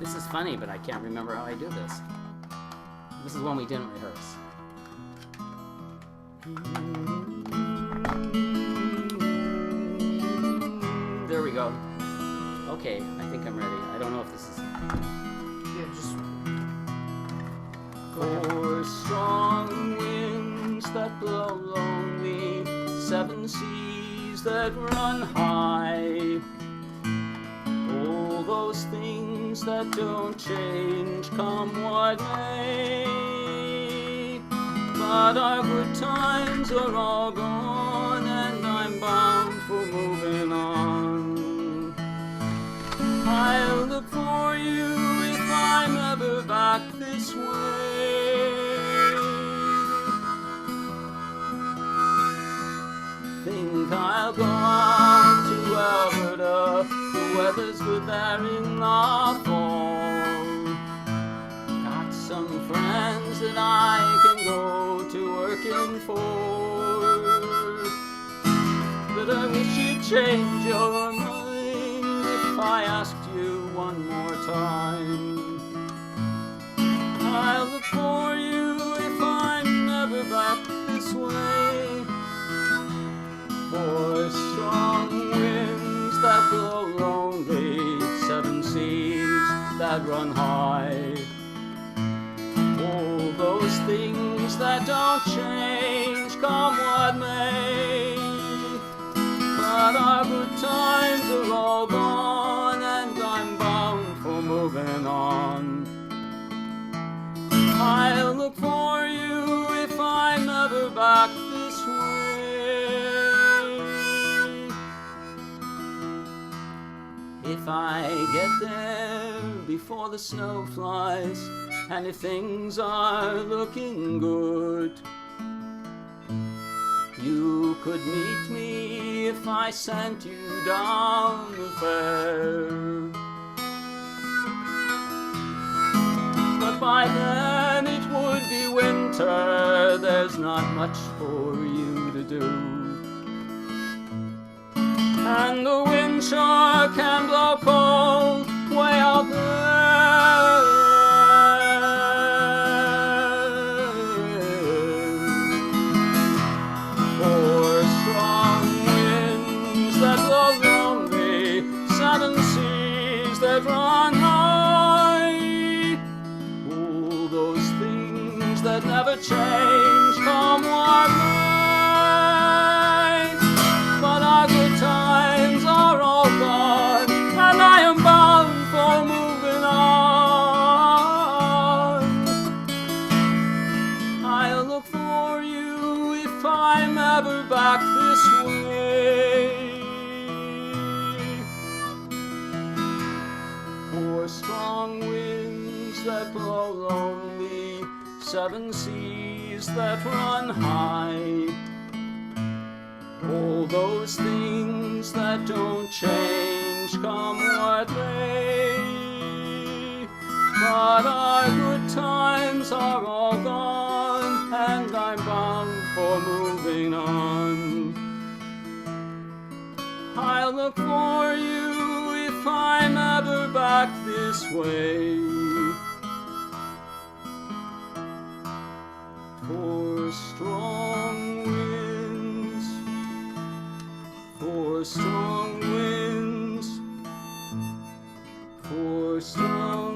This is funny, but I can't remember how I do this. This is one we didn't rehearse. There we go. Okay, I think I'm ready. I don't know if this is... Yeah, just... Four strong winds that blow lonely, seven seas that run high. All those things that don't change, come what may. But our good times are all gone, and I'm bound for moving on. I'll look for you if I'm ever back this way. Think I'll go out to Alberta. The weather's good there in the fall. Got some friends that I can go to working for. But I wish you'd change your mind if I asked you one more time. I'll look for you if I'm never back this way. Four strong winds that blow lonely, seven seas that run high. All those things that don't change, come what may. But our good times are all gone, and I'm bound for moving on. I'll look for you if I'm ever back this way. If I get there before the snow flies, and if things are looking good, you could meet me if I sent you down the fair. But by then it would be winter, there's not much for you to do. And the wind sure can blow cold way out there. Four strong winds that blow lonely, seven seas that run high. All those things that never change, come what may. But our good times are all gone, and I am bound for moving on. I'll look for you if I'm ever back this way. Four strong winds that blow lonely, seven seas that run high. All those things that don't change, come what may. But our good times are all gone, and I'm bound for moving on. I'll look for you if I'm ever back this way. Four strong winds, four strong winds, four strong